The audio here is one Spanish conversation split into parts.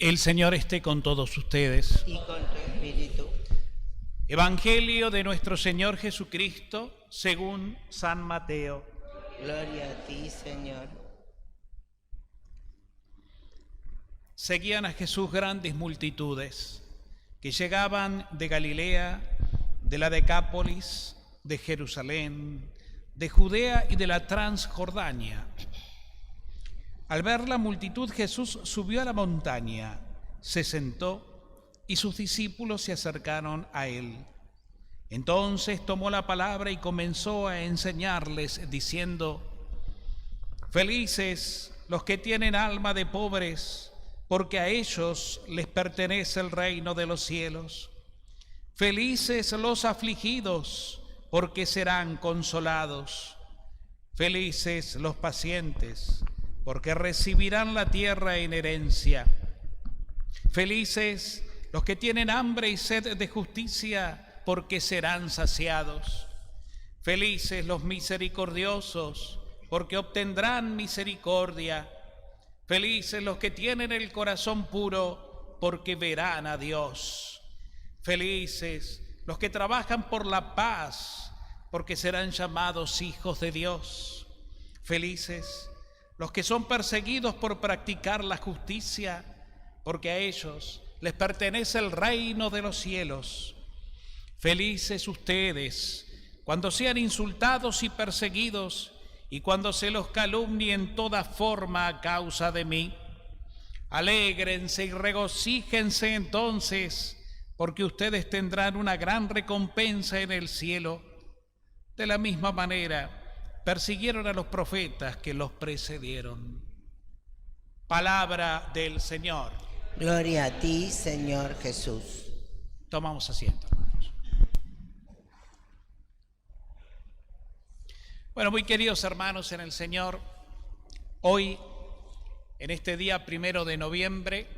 El Señor esté con todos ustedes. Y con tu espíritu. Evangelio de nuestro Señor Jesucristo según San Mateo. Gloria a ti, Señor. Seguían a Jesús grandes multitudes que llegaban de Galilea, de la Decápolis, de Jerusalén, de Judea y de la Transjordania. Al ver la multitud, Jesús subió a la montaña, se sentó y sus discípulos se acercaron a él. Entonces tomó la palabra y comenzó a enseñarles, diciendo: Felices los que tienen alma de pobres, porque a ellos les pertenece el reino de los cielos. Felices los afligidos, porque serán consolados. Felices los pacientes, porque recibirán la tierra en herencia. Felices los que tienen hambre y sed de justicia, porque serán saciados. Felices los misericordiosos, porque obtendrán misericordia. Felices los que tienen el corazón puro, porque verán a Dios. Felices los que trabajan por la paz, porque serán llamados hijos de Dios. Felices los que son perseguidos por practicar la justicia, porque a ellos les pertenece el reino de los cielos. Felices ustedes cuando sean insultados y perseguidos, y cuando se los calumnie en toda forma a causa de mí. Alégrense y regocíjense entonces, porque ustedes tendrán una gran recompensa en el cielo. De la misma manera persiguieron a los profetas que los precedieron. Palabra del Señor. Gloria a ti, Señor Jesús. Tomamos asiento, hermanos. Bueno, muy queridos hermanos en el Señor, hoy, en este día 1 de noviembre,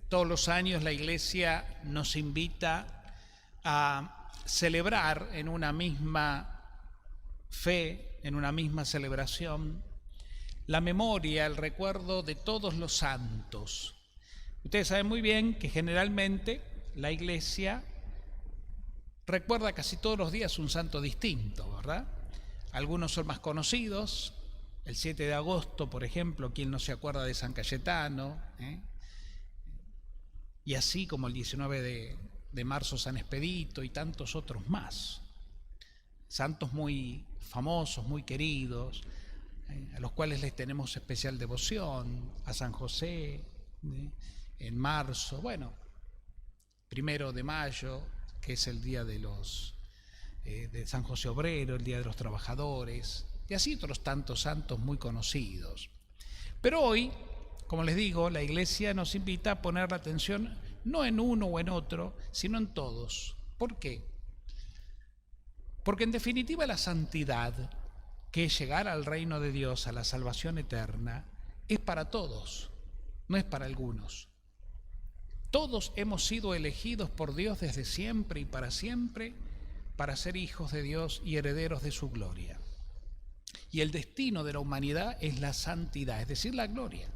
todos los años la Iglesia nos invita a celebrar en una misma fe, en una misma celebración, la memoria, el recuerdo de todos los santos. Ustedes saben muy bien que generalmente la Iglesia recuerda casi todos los días un santo distinto, ¿verdad? Algunos son más conocidos. El 7 de agosto, por ejemplo, ¿quién no se acuerda de San Cayetano? Y así como el 19 de marzo San Expedito y tantos otros más. Santos muy famosos, muy queridos, a los cuales les tenemos especial devoción. A San José, en marzo, bueno, 1 de mayo, que es el día de San José Obrero, el Día de los Trabajadores, y así otros tantos santos muy conocidos. Pero hoy, como les digo, la Iglesia nos invita a poner la atención no en uno o en otro, sino en todos. ¿Por qué? Porque en definitiva la santidad, que es llegar al reino de Dios, a la salvación eterna, es para todos, no es para algunos. Todos hemos sido elegidos por Dios desde siempre y para siempre para ser hijos de Dios y herederos de su gloria. Y el destino de la humanidad es la santidad, es decir, la gloria.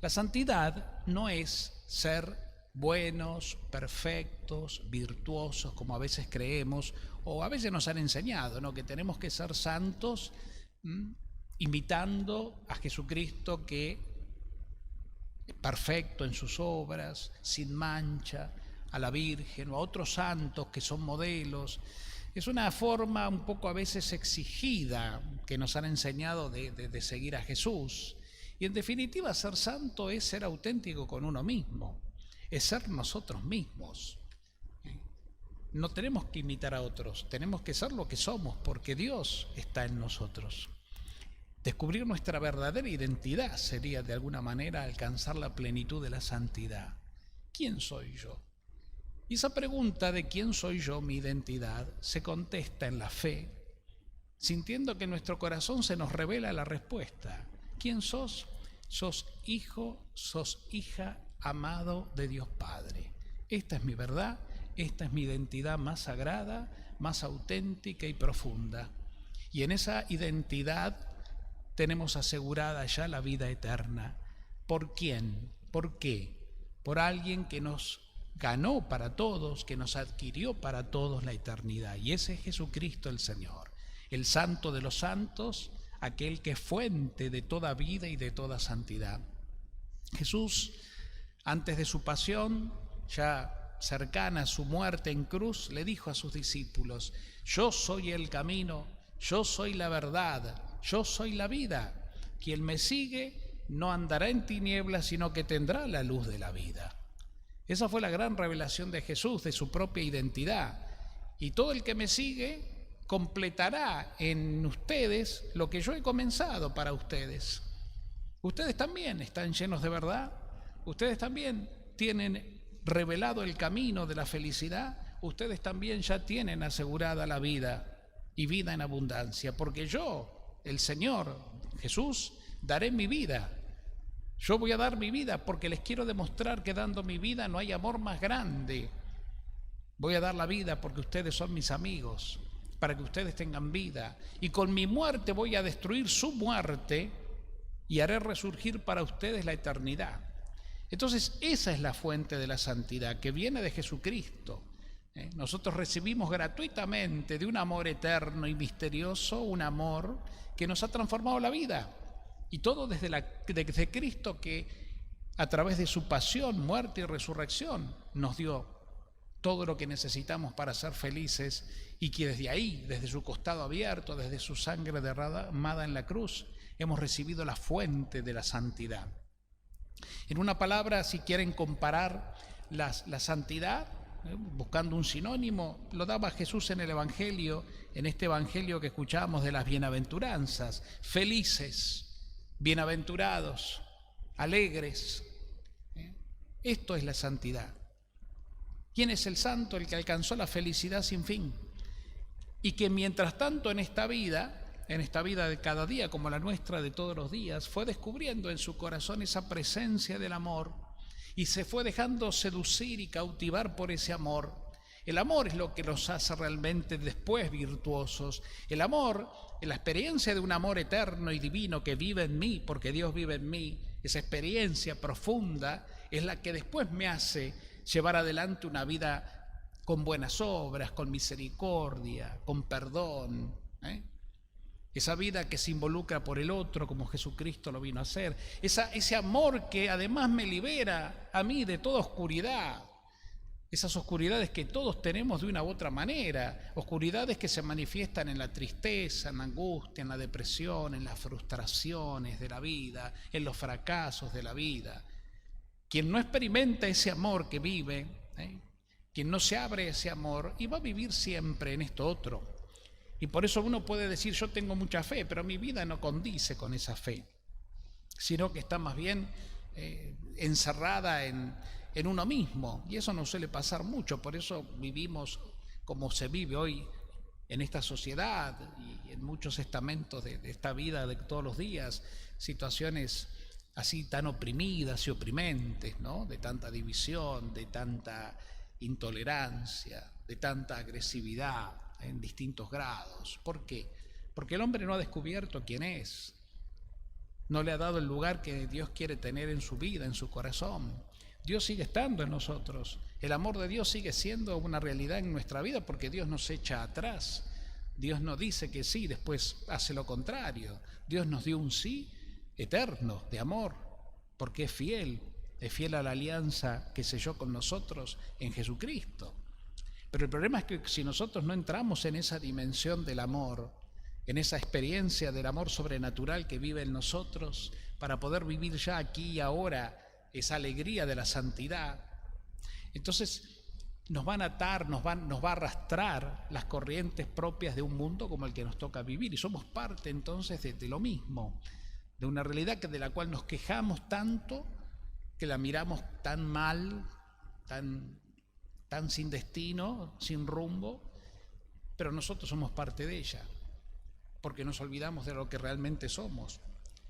La santidad no es ser buenos, perfectos, virtuosos, como a veces creemos, o a veces nos han enseñado, ¿no?, que tenemos que ser santos, imitando a Jesucristo, que es perfecto en sus obras, sin mancha, a la Virgen o a otros santos que son modelos. Es una forma un poco a veces exigida que nos han enseñado de seguir a Jesús. Y en definitiva, ser santo es ser auténtico con uno mismo, es ser nosotros mismos. No tenemos que imitar a otros, tenemos que ser lo que somos, porque Dios está en nosotros. Descubrir nuestra verdadera identidad sería de alguna manera alcanzar la plenitud de la santidad. ¿Quién soy yo? Y esa pregunta de quién soy yo, mi identidad, se contesta en la fe, sintiendo que en nuestro corazón se nos revela la respuesta. ¿Quién sos? Sos hijo, sos hija amado de Dios Padre. Esta es mi verdad, esta es mi identidad más sagrada, más auténtica y profunda. Y en esa identidad tenemos asegurada ya la vida eterna. ¿Por quién? ¿Por qué? por alguien que nos ganó para todos, que nos adquirió para todos la eternidad. Y ese es Jesucristo el Señor, el Santo de los santos, aquel que es fuente de toda vida y de toda santidad. Jesús, antes de su pasión, ya cercana a su muerte en cruz, le dijo a sus discípulos: yo soy el camino, yo soy la verdad, yo soy la vida. Quien me sigue no andará en tinieblas, sino que tendrá la luz de la vida. Esa fue la gran revelación de Jesús, de su propia identidad. Y todo el que me sigue completará en ustedes lo que yo he comenzado para ustedes. Ustedes también están llenos de verdad. Ustedes también tienen revelado el camino de la felicidad. Ustedes también ya tienen asegurada la vida y vida en abundancia. Porque yo, el Señor Jesús, daré mi vida. Yo voy a dar mi vida porque les quiero demostrar que dando mi vida no hay amor más grande. Voy a dar la vida porque ustedes son mis amigos, para que ustedes tengan vida. Y con mi muerte voy a destruir su muerte y haré resurgir para ustedes la eternidad. Entonces esa es la fuente de la santidad, que viene de Jesucristo. Nosotros recibimos gratuitamente de un amor eterno y misterioso, un amor que nos ha transformado la vida. Y todo desde Cristo, que a través de su pasión, muerte y resurrección nos dio todo lo que necesitamos para ser felices, y que desde ahí, desde su costado abierto, desde su sangre derramada en la cruz, hemos recibido la fuente de la santidad. En una palabra, si quieren comparar la santidad, buscando un sinónimo, lo daba Jesús en el Evangelio, en este Evangelio que escuchamos de las bienaventuranzas: felices, bienaventurados, alegres. Esto es la santidad. ¿Quién es el santo? El que alcanzó la felicidad sin fin, y que mientras tanto en esta vida de cada día, como la nuestra de todos los días, fue descubriendo en su corazón esa presencia del amor y se fue dejando seducir y cautivar por ese amor. El amor es lo que nos hace realmente después virtuosos. El amor, la experiencia de un amor eterno y divino que vive en mí, porque Dios vive en mí, esa experiencia profunda es la que después me hace llevar adelante una vida con buenas obras, con misericordia, con perdón, Esa vida que se involucra por el otro como Jesucristo lo vino a hacer. Ese amor que además me libera a mí de toda oscuridad. Esas oscuridades que todos tenemos de una u otra manera. Oscuridades que se manifiestan en la tristeza, en la angustia, en la depresión, en las frustraciones de la vida, en los fracasos de la vida. Quien no experimenta ese amor que vive, quien no se abre a ese amor, y va a vivir siempre en esto otro. Y por eso uno puede decir: yo tengo mucha fe, pero mi vida no condice con esa fe, sino que está más bien encerrada en uno mismo, y eso no suele pasar mucho. Por eso vivimos como se vive hoy en esta sociedad y en muchos estamentos de esta vida de todos los días, situaciones así tan oprimidas y oprimentes, ¿no? De tanta división, de tanta intolerancia, de tanta agresividad en distintos grados. ¿Por qué? Porque el hombre no ha descubierto quién es, no le ha dado el lugar que Dios quiere tener en su vida, en su corazón. Dios sigue estando en nosotros, el amor de Dios sigue siendo una realidad en nuestra vida, porque Dios nos echa atrás. Dios no dice que sí, después hace lo contrario. Dios nos dio un sí eterno de amor, porque es fiel a la alianza que selló con nosotros en Jesucristo. Pero el problema es que si nosotros no entramos en esa dimensión del amor, en esa experiencia del amor sobrenatural que vive en nosotros, para poder vivir ya aquí y ahora esa alegría de la santidad, entonces nos van a atar, nos va a arrastrar las corrientes propias de un mundo como el que nos toca vivir, y somos parte entonces de lo mismo, de una realidad de la cual nos quejamos tanto, que la miramos tan mal, tan sin destino, sin rumbo, pero nosotros somos parte de ella, porque nos olvidamos de lo que realmente somos.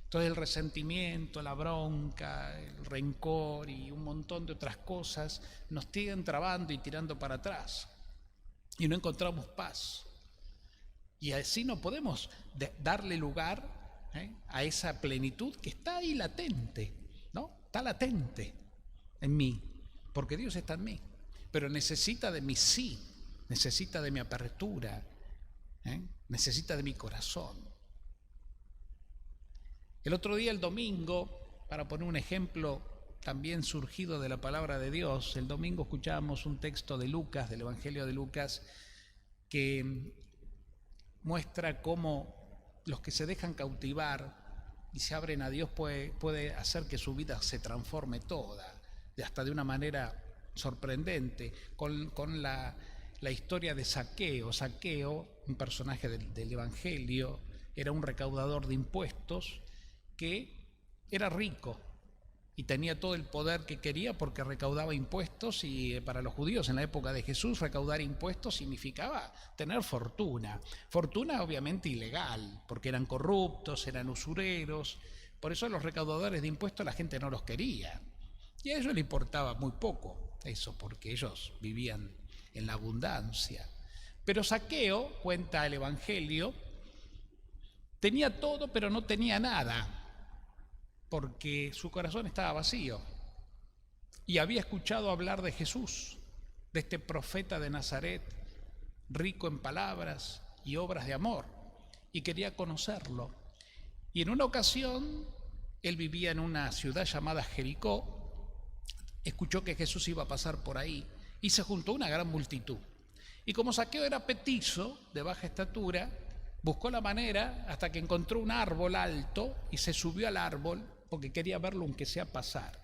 Entonces el resentimiento, la bronca, el rencor y un montón de otras cosas nos siguen trabando y tirando para atrás, y no encontramos paz. Y así no podemos darle lugar a esa plenitud que está ahí latente, ¿no? Está latente. en mí, porque Dios está en mí, pero necesita de mi sí, necesita de mi apertura, necesita de mi corazón. El otro día, el domingo, para poner un ejemplo también surgido de la palabra de Dios, el domingo escuchábamos un texto de Lucas, del Evangelio de Lucas, que muestra cómo los que se dejan cautivar y se abren a Dios puede hacer que su vida se transforme toda, hasta de una manera sorprendente, con la historia de Zaqueo. Zaqueo, un personaje del Evangelio, era un recaudador de impuestos que era rico y tenía todo el poder que quería porque recaudaba impuestos, y para los judíos en la época de Jesús recaudar impuestos significaba tener fortuna. Fortuna obviamente ilegal, porque eran corruptos, eran usureros. Por eso a los recaudadores de impuestos la gente no los quería. Y a ellos les importaba muy poco eso, porque ellos vivían en la abundancia. Pero Zaqueo, cuenta el Evangelio, tenía todo pero no tenía nada, porque su corazón estaba vacío y había escuchado hablar de Jesús, de este profeta de Nazaret, rico en palabras y obras de amor, y quería conocerlo. Y en una ocasión, él vivía en una ciudad llamada Jericó, escuchó que Jesús iba a pasar por ahí y se juntó una gran multitud. Y como Zaqueo era petizo, de baja estatura, buscó la manera hasta que encontró un árbol alto y se subió al árbol porque quería verlo aunque sea pasar.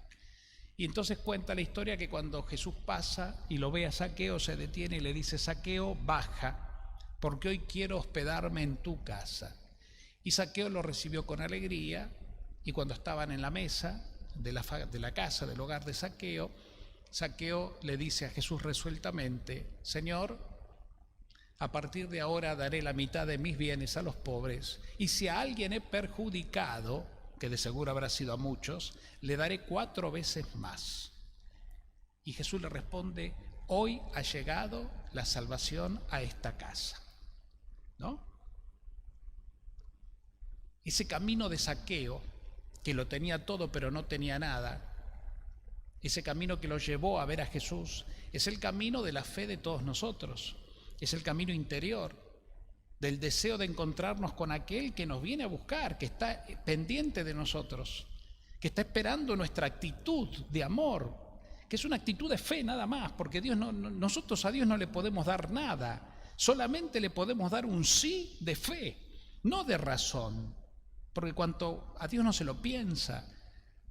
Y entonces cuenta la historia que cuando Jesús pasa y lo ve a Zaqueo, se detiene y le dice: Zaqueo, baja, porque hoy quiero hospedarme en tu casa. Y Zaqueo lo recibió con alegría, y cuando estaban en la mesa de la casa, del hogar de Zaqueo, Zaqueo le dice a Jesús resueltamente: Señor, a partir de ahora daré la mitad de mis bienes a los pobres, y si a alguien he perjudicado, que de seguro habrá sido a muchos, le daré 4 veces más. Y Jesús le responde: hoy ha llegado la salvación a esta casa. ¿No? Ese camino de Zaqueo, que lo tenía todo pero no tenía nada, ese camino que lo llevó a ver a Jesús, es el camino de la fe de todos nosotros, es el camino interior, del deseo de encontrarnos con aquel que nos viene a buscar, que está pendiente de nosotros, que está esperando nuestra actitud de amor, que es una actitud de fe nada más, porque nosotros a Dios no le podemos dar nada, solamente le podemos dar un sí de fe, no de razón, porque cuanto a Dios no se lo piensa,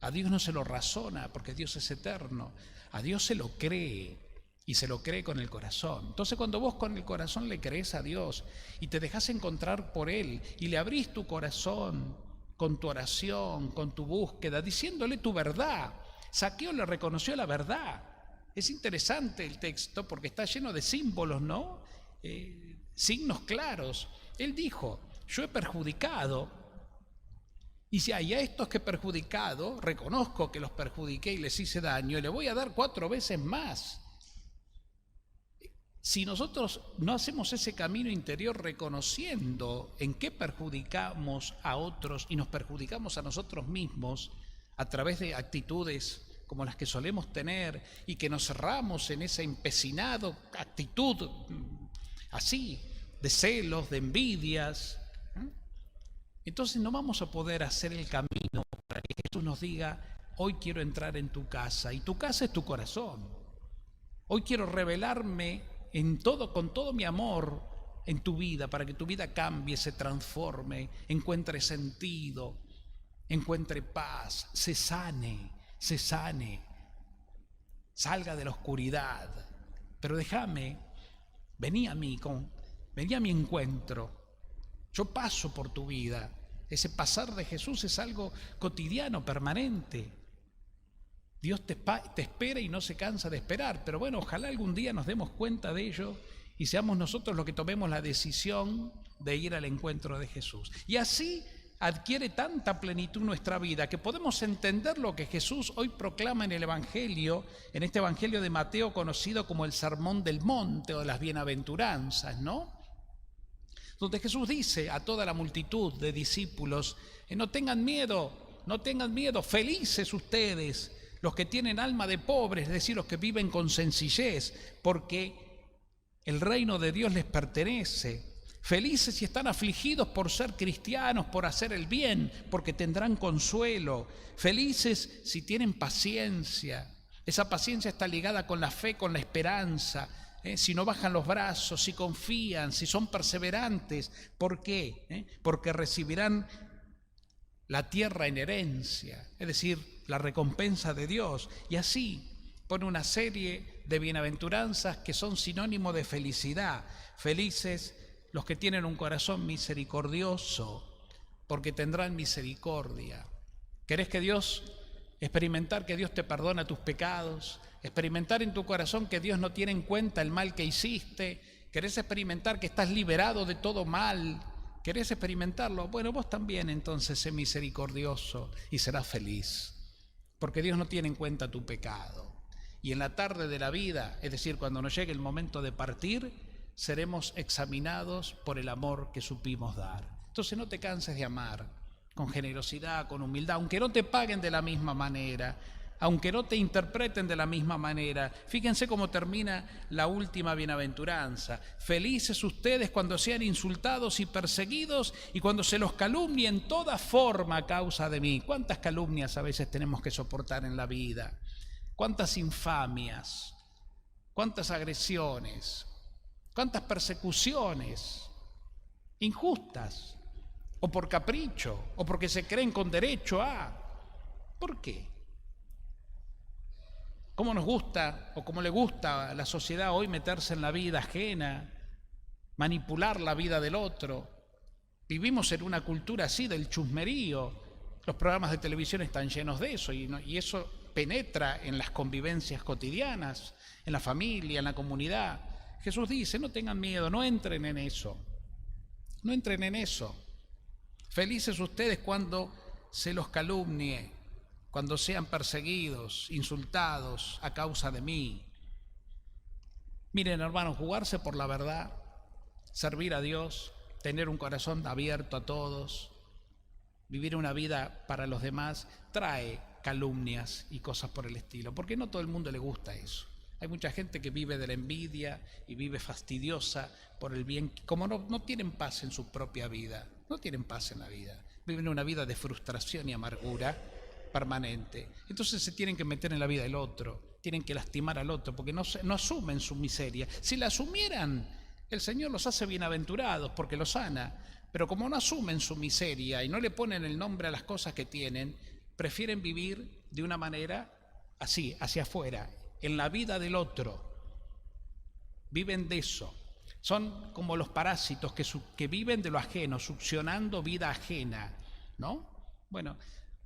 a Dios no se lo razona, porque Dios es eterno, a Dios se lo cree. Y se lo cree con el corazón. Entonces cuando vos con el corazón le crees a Dios y te dejás encontrar por Él y le abrís tu corazón con tu oración, con tu búsqueda, diciéndole tu verdad. Zaqueo le reconoció la verdad. Es interesante el texto porque está lleno de símbolos, ¿no? Signos claros. Él dijo: yo he perjudicado, y si hay a estos que he perjudicado, reconozco que los perjudiqué y les hice daño, y le voy a dar 4 veces más. Si nosotros no hacemos ese camino interior reconociendo en qué perjudicamos a otros y nos perjudicamos a nosotros mismos a través de actitudes como las que solemos tener y que nos cerramos en esa empecinada actitud así, de celos, de envidias, entonces no vamos a poder hacer el camino para que Jesús nos diga: hoy quiero entrar en tu casa, y tu casa es tu corazón. Hoy quiero revelarme con todo mi amor en tu vida, para que tu vida cambie, se transforme, encuentre sentido, encuentre paz, se sane, salga de la oscuridad. Pero vení a mi encuentro. Yo paso por tu vida. Ese pasar de Jesús es algo cotidiano, permanente. Dios te espera y no se cansa de esperar, pero bueno, ojalá algún día nos demos cuenta de ello y seamos nosotros los que tomemos la decisión de ir al encuentro de Jesús. Y así adquiere tanta plenitud nuestra vida que podemos entender lo que Jesús hoy proclama en el Evangelio, en este Evangelio de Mateo conocido como el Sermón del Monte o de las Bienaventuranzas, ¿no? Donde Jesús dice a toda la multitud de discípulos: no tengan miedo, felices ustedes, los que tienen alma de pobres, es decir, los que viven con sencillez, porque el reino de Dios les pertenece. Felices si están afligidos por ser cristianos, por hacer el bien, porque tendrán consuelo. Felices si tienen paciencia. Esa paciencia está ligada con la fe, con la esperanza. Si no bajan los brazos, si confían, si son perseverantes. ¿Por qué? Porque recibirán la tierra en herencia, es decir, la recompensa de Dios. Y así pone una serie de bienaventuranzas que son sinónimo de felicidad. Felices los que tienen un corazón misericordioso, porque tendrán misericordia. ¿Querés experimentar que Dios te perdona tus pecados? Experimentar en tu corazón que Dios no tiene en cuenta el mal que hiciste. ¿Querés experimentar que estás liberado de todo mal? ¿Querés experimentarlo? Bueno, vos también entonces sé misericordioso y serás feliz, porque Dios no tiene en cuenta tu pecado. Y en la tarde de la vida, es decir, cuando nos llegue el momento de partir, seremos examinados por el amor que supimos dar. Entonces no te canses de amar, con generosidad, con humildad, aunque no te paguen de la misma manera, aunque no te interpreten de la misma manera. Fíjense cómo termina la última bienaventuranza. Felices ustedes cuando sean insultados y perseguidos y cuando se los calumnie en toda forma a causa de mí. ¿Cuántas calumnias a veces tenemos que soportar en la vida? ¿Cuántas infamias? ¿Cuántas agresiones? ¿Cuántas persecuciones injustas? O por capricho, o porque se creen con derecho a. ¿Por qué? ¿Cómo nos gusta o cómo le gusta a la sociedad hoy meterse en la vida ajena, manipular la vida del otro? Vivimos en una cultura así del chusmerío. Los programas de televisión están llenos de eso y eso penetra en las convivencias cotidianas, en la familia, en la comunidad. Jesús dice, no tengan miedo, no entren en eso. No entren en eso. Felices ustedes cuando se los calumnie, cuando sean perseguidos, insultados a causa de mí. Miren, hermanos, jugarse por la verdad, servir a Dios, tener un corazón abierto a todos, vivir una vida para los demás, trae calumnias y cosas por el estilo, porque no todo el mundo le gusta eso. Hay mucha gente que vive de la envidia y vive fastidiosa por el bien, como no tienen paz en su propia vida, no tienen paz en la vida, viven una vida de frustración y amargura permanente. Entonces se tienen que meter en la vida del otro, tienen que lastimar al otro, porque no asumen su miseria. Si la asumieran, el Señor los hace bienaventurados porque los sana, pero como no asumen su miseria y no le ponen el nombre a las cosas que tienen, prefieren vivir de una manera así, hacia afuera, en la vida del otro. Viven de eso. Son como los parásitos que viven de lo ajeno, succionando vida ajena, ¿no? Bueno,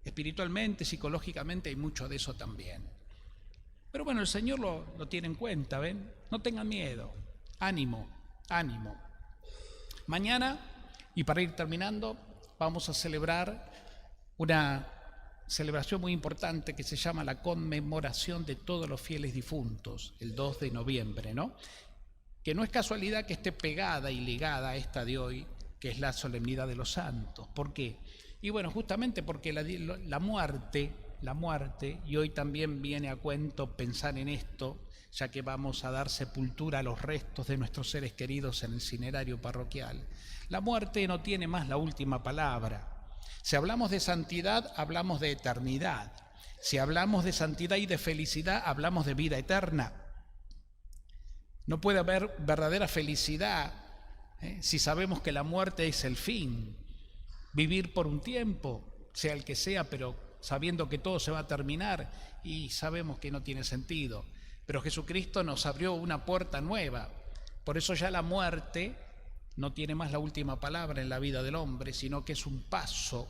espiritualmente, psicológicamente hay mucho de eso también. Pero bueno, el Señor lo tiene en cuenta, ¿ven? No tengan miedo. Ánimo, ánimo. Mañana, y para ir terminando, vamos a celebrar una celebración muy importante que se llama la conmemoración de todos los fieles difuntos, el 2 de noviembre, ¿no? Que no es casualidad que esté pegada y ligada a esta de hoy, que es la solemnidad de los santos. ¿Por qué? Y bueno, justamente porque la muerte, y hoy también viene a cuento pensar en esto, ya que vamos a dar sepultura a los restos de nuestros seres queridos en el cinerario parroquial. La muerte no tiene más la última palabra. Si hablamos de santidad, hablamos de eternidad. Si hablamos de santidad y de felicidad, hablamos de vida eterna. No puede haber verdadera felicidad si sabemos que la muerte es el fin. Vivir por un tiempo, sea el que sea, pero sabiendo que todo se va a terminar y sabemos que no tiene sentido. Pero Jesucristo nos abrió una puerta nueva. Por eso ya la muerte no tiene más la última palabra en la vida del hombre, sino que es un paso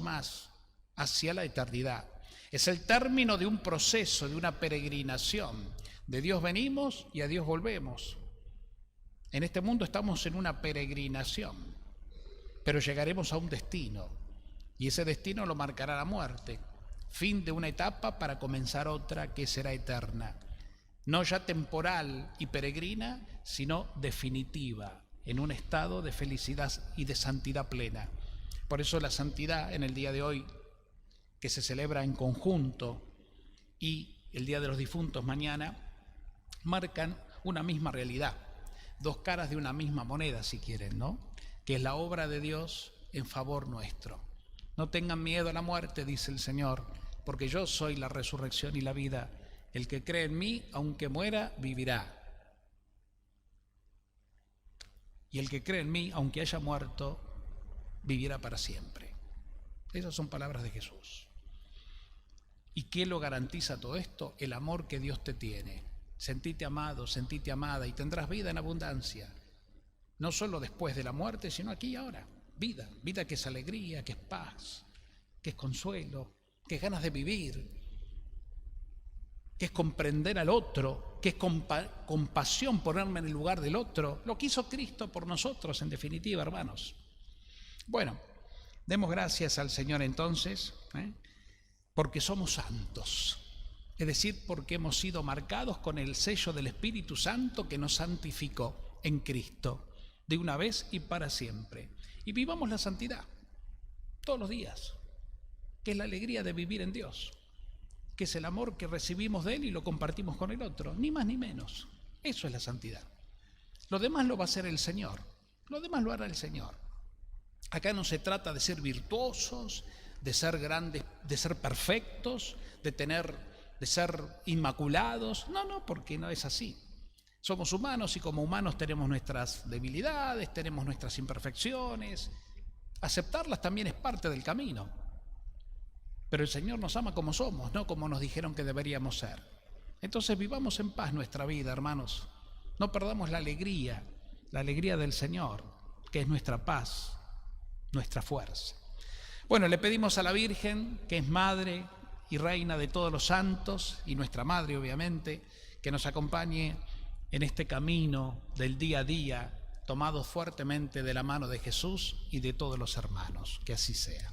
más hacia la eternidad. Es el término de un proceso, de una peregrinación. De Dios venimos y a Dios volvemos. En este mundo estamos en una peregrinación, pero llegaremos a un destino, y ese destino lo marcará la muerte. Fin de una etapa para comenzar otra que será eterna. No ya temporal y peregrina, sino definitiva, en un estado de felicidad y de santidad plena. Por eso la santidad en el día de hoy, que se celebra en conjunto y el Día de los Difuntos mañana marcan una misma realidad, dos caras de una misma moneda, si quieren, ¿no? Que es la obra de Dios en favor nuestro. No tengan miedo a la muerte, dice el Señor, porque yo soy la resurrección y la vida. El que cree en mí, aunque muera, vivirá. Y el que cree en mí, aunque haya muerto, vivirá para siempre. Esas son palabras de Jesús. ¿Y qué lo garantiza todo esto? El amor que Dios te tiene. Sentite amado, sentite amada y tendrás vida en abundancia. No solo después de la muerte, sino aquí y ahora. Vida, vida que es alegría, que es paz, que es consuelo, que es ganas de vivir, que es comprender al otro, que es compasión, ponerme en el lugar del otro. Lo que hizo Cristo por nosotros, en definitiva, hermanos. Bueno, demos gracias al Señor entonces, porque somos santos. Es decir, porque hemos sido marcados con el sello del Espíritu Santo que nos santificó en Cristo, de una vez y para siempre. Y vivamos la santidad todos los días, que es la alegría de vivir en Dios, que es el amor que recibimos de Él y lo compartimos con el otro, ni más ni menos. Eso es la santidad. Lo demás lo va a hacer el Señor, lo demás lo hará el Señor. Acá no se trata de ser virtuosos, de ser grandes, de ser perfectos, de ser inmaculados. No, porque no es así. Somos humanos y como humanos tenemos nuestras debilidades, tenemos nuestras imperfecciones. Aceptarlas también es parte del camino. Pero el Señor nos ama como somos, no como nos dijeron que deberíamos ser. Entonces vivamos en paz nuestra vida, hermanos. No perdamos la alegría del Señor, que es nuestra paz, nuestra fuerza. Bueno, le pedimos a la Virgen, que es Madre y Reina de todos los santos, y nuestra Madre, obviamente, que nos acompañe en este camino del día a día, tomados fuertemente de la mano de Jesús y de todos los hermanos. Que así sea.